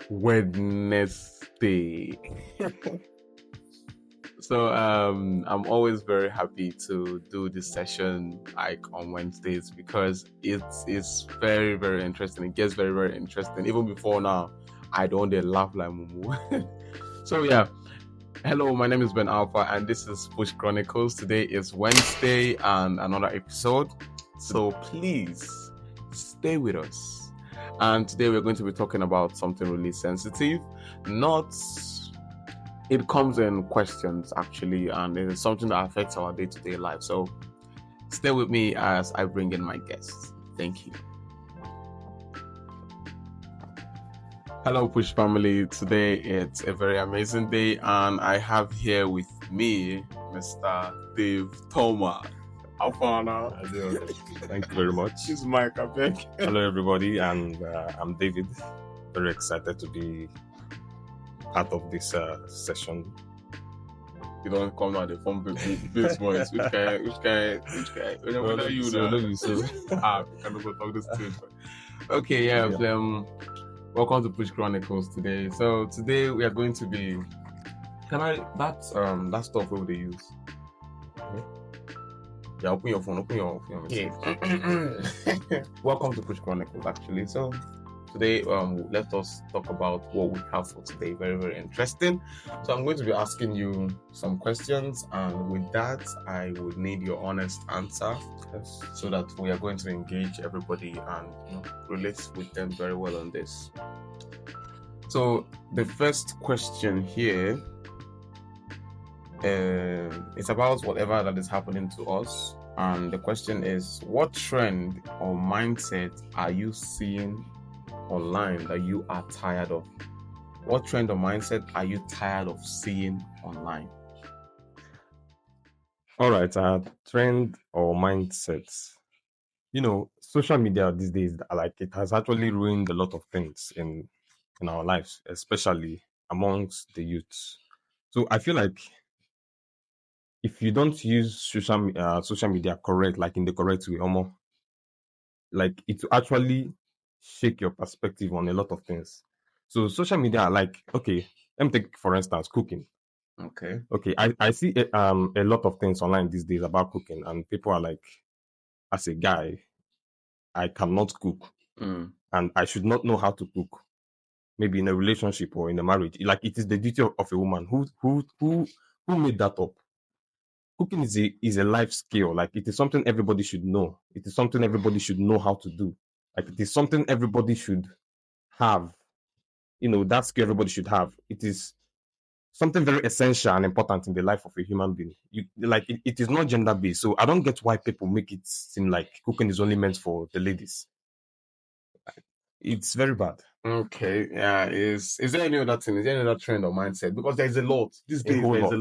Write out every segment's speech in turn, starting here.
Wednesday. So I'm always very happy to do this session like on Wednesdays because it's very, very interesting. It gets very, very interesting. Even before now, I don't dare laugh like Mumu. So yeah. Hello, my name is Ben Alpha and this is Push Chronicles. Today is Wednesday and another episode. So please stay with us. And today we're going to be talking about something really sensitive. It comes in questions actually, and it is something that affects our day-to-day life. So stay with me as I bring in my guests. Thank you. Hello, Push family. Today it's a very amazing day, and I have here with me Mr. Dave Tallman. Afana. Thank you very much. This is Mike Abek. Hello, everybody, and I'm David. Very excited to be part of this session. You don't come out the phone base voice. Which guy? Whenever you know. We Cannot go talk this to. Okay, yeah. Welcome to Push Chronicles today. So today we are going to be. That stuff what they use? Yeah, open your phone. Yeah. Welcome to Push Chronicles actually. So today let us talk about what we have for today. Very, very interesting. So I'm going to be asking you some questions, and with that I would need your honest answer, so that we are going to engage everybody and relate with them very well on this. So the first question here it's about whatever that is happening to us, and the question is, what trend or mindset are you seeing online that you are tired of? What trend or mindset are you tired of seeing online? All right, trend or mindsets. Social media these days, it has actually ruined a lot of things in our lives, especially amongst the youths. So I feel like if you don't use social media correct, like in the correct way, almost like it will actually shake your perspective on a lot of things. So social media, okay, let me take for instance cooking. Okay. I see a lot of things online these days about cooking, and people are like, as a guy, I cannot cook, and I should not know how to cook. Maybe in a relationship or in a marriage, like it is the duty of a woman. Who made that up? Cooking is a life skill. Like it is something everybody should know. It is something everybody should know how to do. Like it is something everybody should have. That skill everybody should have. It is something very essential and important in the life of a human being. It is not gender based. So I don't get why people make it seem like cooking is only meant for the ladies. It's very bad. Okay, yeah. Is there any other thing? Is there any other trend or mindset? Because there's a lot these days. There's a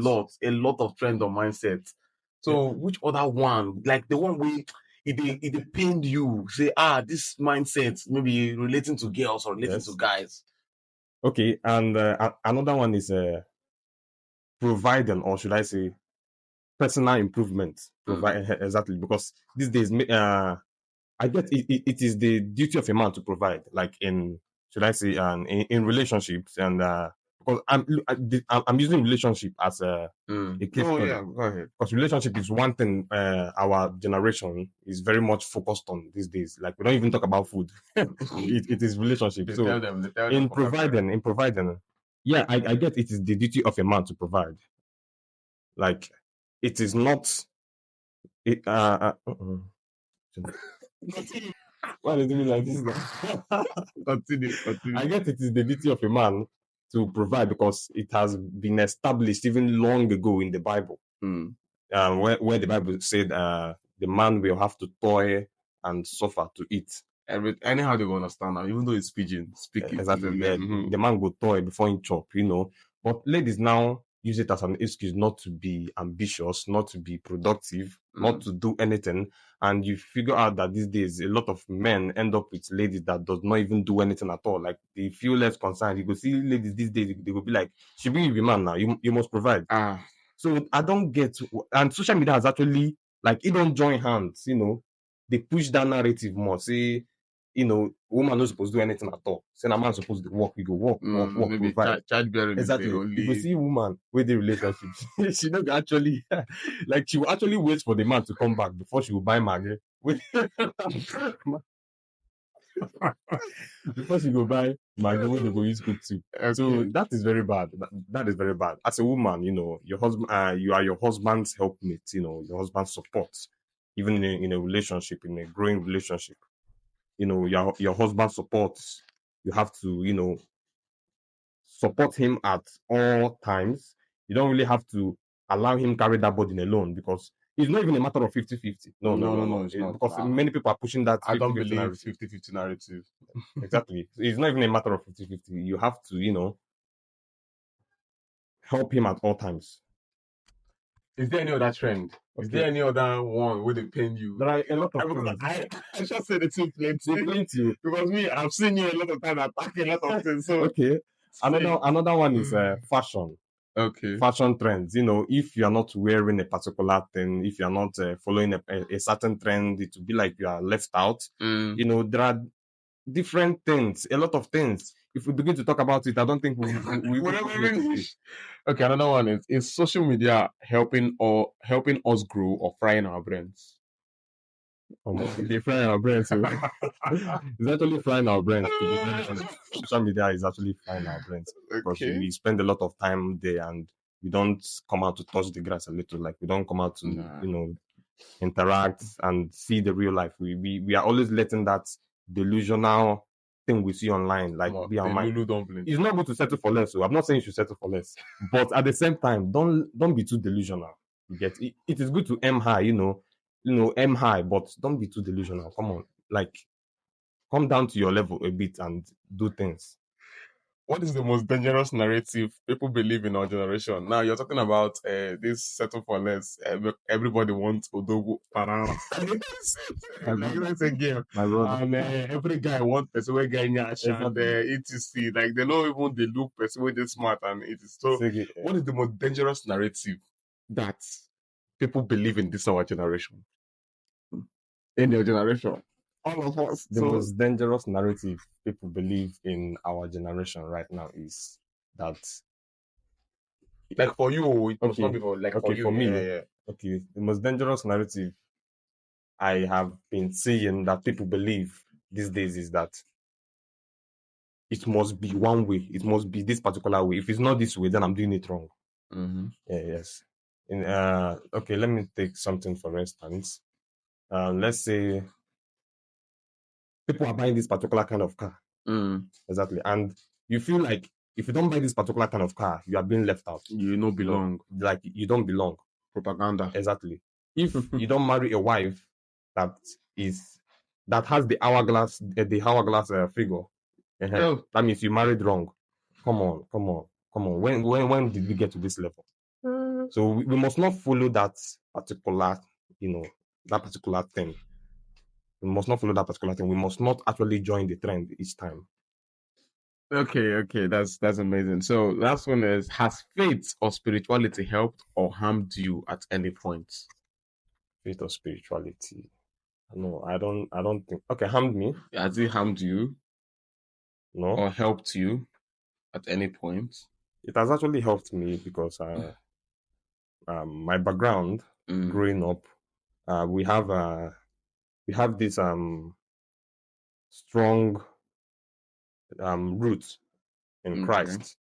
lot of trend or mindset. So which other one? Like the one where it pained you? Say, this mindset maybe relating to girls or relating to guys. Okay, and another one is providing, or should I say, personal improvement. Exactly, because these days, I get it is the duty of a man to provide, like in, should I say, in relationships, and because I'm using relationship as a case study. Yeah, go ahead. Because relationship is one thing our generation is very much focused on these days. Like we don't even talk about food. it is relationship. They So tell them in providing, yeah, I get it is the duty of a man to provide. Like it is not it why are you doing like this now? Continue. I guess it is the duty of a man to provide, because it has been established even long ago in the Bible. Where the Bible said the man will have to toil and suffer to eat. Anyhow they will understand now, even though it's pidgin speaking. Exactly. The man will toil before he chop, But ladies now use it as an excuse not to be ambitious, not to be productive, not to do anything. And you figure out that these days a lot of men end up with ladies that does not even do anything at all. Like they feel less concerned. You go see ladies these days, they will be like, she be a man now, you must provide. So I don't get, and social media has actually, like, it don't join hands, they push that narrative more. Say woman not supposed to do anything at all. Saying a man supposed to work, we go work, maybe provide. childbearing Exactly. is the only... If you see a woman with the relationship, she don't actually like she will actually wait for the man to come back before she will buy Maggie. Before she go buy Maggie when they go use cook too. Okay. So that is very bad. That is very bad. As a woman, your husband, you are your husband's helpmate. Your husband's support, even in a relationship, in a growing relationship. Your husband supports. You have to, support him at all times. You don't really have to allow him carry that burden alone because it's not even a matter of 50-50. No. It's not. Because many people are pushing that 50-50 I don't believe narrative. 50-50 narrative. Exactly. It's not even a matter of 50-50. You have to, help him at all times. Is there any other trend? Okay. Is there any other one where they pain you? There are a lot of things. I just said it's plenty. Because me, I've seen you a lot of times attacking a lot of things. So okay. Another one is fashion. Okay. Fashion trends. If you are not wearing a particular thing, if you are not following a certain trend, it will be like you are left out. There are different things, a lot of things. If we begin to talk about it, I don't think we finish. Okay, another one is social media helping us grow or frying our brains? They're frying our brains. It's actually frying our brains. Social media is actually frying our brains because we spend a lot of time there and we don't come out to touch the grass a little. Like we don't come out to interact and see the real life. We are always letting that delusional thing we see online be our mind. It's not good to settle for less. So I'm not saying you should settle for less, but at the same time, don't be too delusional. You get it. It is good to aim high, aim high, but don't be too delusional. Come on, come down to your level a bit and do things. What is the most dangerous narrative people believe in our generation? Now you're talking about this settle for less. Everybody wants Odogu Parara. My brother. And every guy wants person where guy and etc. Like they don't even they look person where they smart and it is so. What is the most dangerous narrative that people believe in this our generation? In your generation. All of us. The most dangerous narrative people believe in our generation right now is that, like for you, it must not be for for you. For me, okay, the most dangerous narrative I have been seeing that people believe these days is that it must be one way. It must be this particular way. If it's not this way, then I'm doing it wrong. Yes. Okay, let me take something for instance. Let's say people are buying this particular kind of car. Exactly. And you feel like if you don't buy this particular kind of car, you are being left out. You don't belong. Like you don't belong. Propaganda. Exactly. If you don't marry a wife that has the hourglass figure, that means you married wrong. Come on. When did we get to this level? So we must not follow that particular, that particular thing. We must not follow that particular thing. We must not actually join the trend each time. Okay, that's amazing. So last one is: has faith or spirituality helped or harmed you at any point? Faith or spirituality? No, I don't think. Okay, harmed me. Has it harmed you? No. Or helped you at any point? It has actually helped me because my background growing up, we have this strong roots in Christ.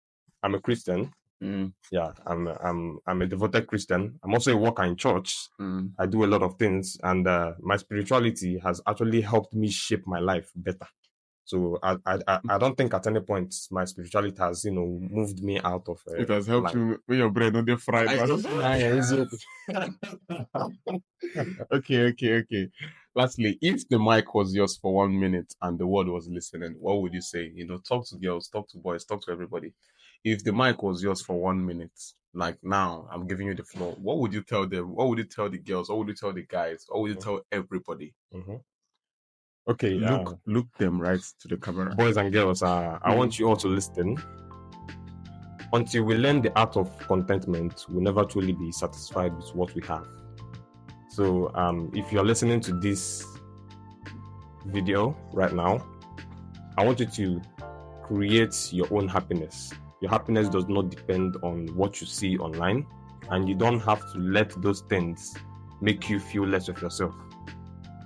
I'm a Christian. Yeah, I'm a devoted Christian. I'm also a worker in church. I do a lot of things, and my spirituality has actually helped me shape my life better. So I don't think at any point my spirituality has moved me out of it has helped you when your brain on the fried. Okay. Lastly, if the mic was yours for 1 minute and the world was listening, what would you say? Talk to girls, talk to boys, talk to everybody. If the mic was yours for 1 minute, like now, I'm giving you the floor. What would you tell them? What would you tell the girls? What would you tell the guys? What would you tell everybody? Okay, look them right to the camera. Boys and girls, I want you all to listen. Until we learn the art of contentment, we'll never truly be satisfied with what we have. So if you're listening to this video right now, I want you to create your own happiness. Your happiness does not depend on what you see online, and you don't have to let those things make you feel less of yourself.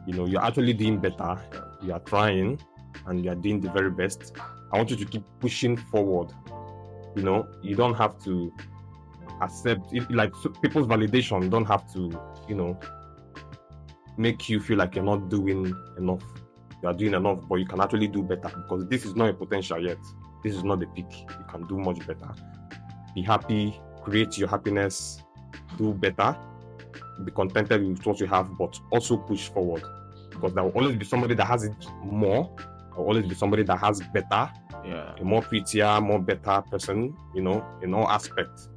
You're actually doing better. You are trying, and you are doing the very best. I want you to keep pushing forward. You don't have to accept it, like people's validation don't have to, make you feel like you're not doing enough. You are doing enough, but you can actually do better, because this is not a potential yet. This is not the peak. You can do much better. Be happy, create your happiness, do better, be contented with what you have, but also push forward, because there will always be somebody that has it more. There will always be somebody that has better, a more prettier, more better person, in all aspects.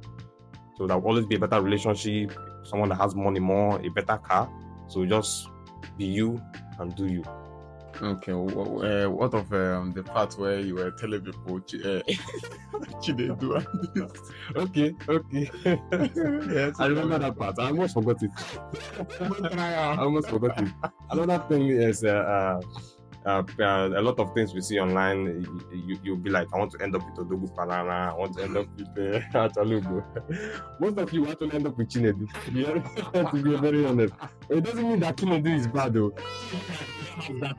So there will always be a better relationship, someone that has money more, a better car. So just be you and do you. Okay, what of the part where you were telling people Chinedu and this? Okay. Yes, I remember that part. I almost forgot it. Another thing is a lot of things we see online. You'll be like, I want to end up with Odogu Falana. I want to end up with Achalugo. Most of you want to end up with Chinedu. To be very honest, it doesn't mean that Chinedu is bad though. That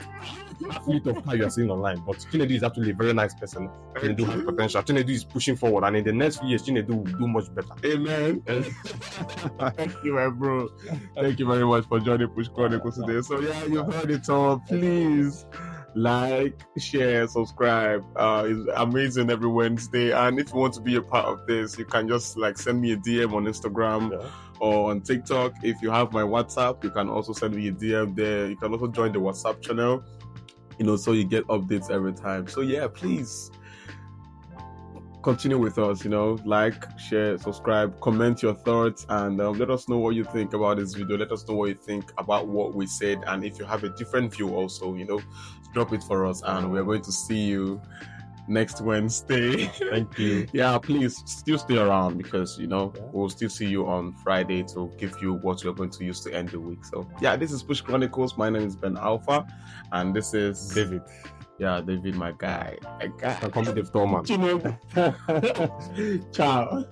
athlete of how you are seeing online, but Chinedu is actually a very nice person. Chinedu has potential. Chinedu is pushing forward, and in the next few years, Chinedu will do much better. Amen. Thank you, my bro. Thank you very much for joining Push Chronicles today. So yeah, you've heard it all. Please like, share, subscribe. It's amazing every Wednesday. And if you want to be a part of this, you can just send me a DM on Instagram or on TikTok. If you have my WhatsApp, you can also send me a DM there. You can also join the WhatsApp channel, so you get updates every time. So yeah, please continue with us, like, share, subscribe, comment your thoughts, and let us know what you think about this video. Let us know what you think about what we said, and if you have a different view also, drop it for us, and we're going to see you next Wednesday. Thank you. Yeah, please still stay around, because we'll still see you on Friday to give you what we're going to use to end the week. So yeah, this is Push Chronicles. My name is Ben Alpha, and this is David. Yeah, David, my guy. I come with Tallman. Ciao.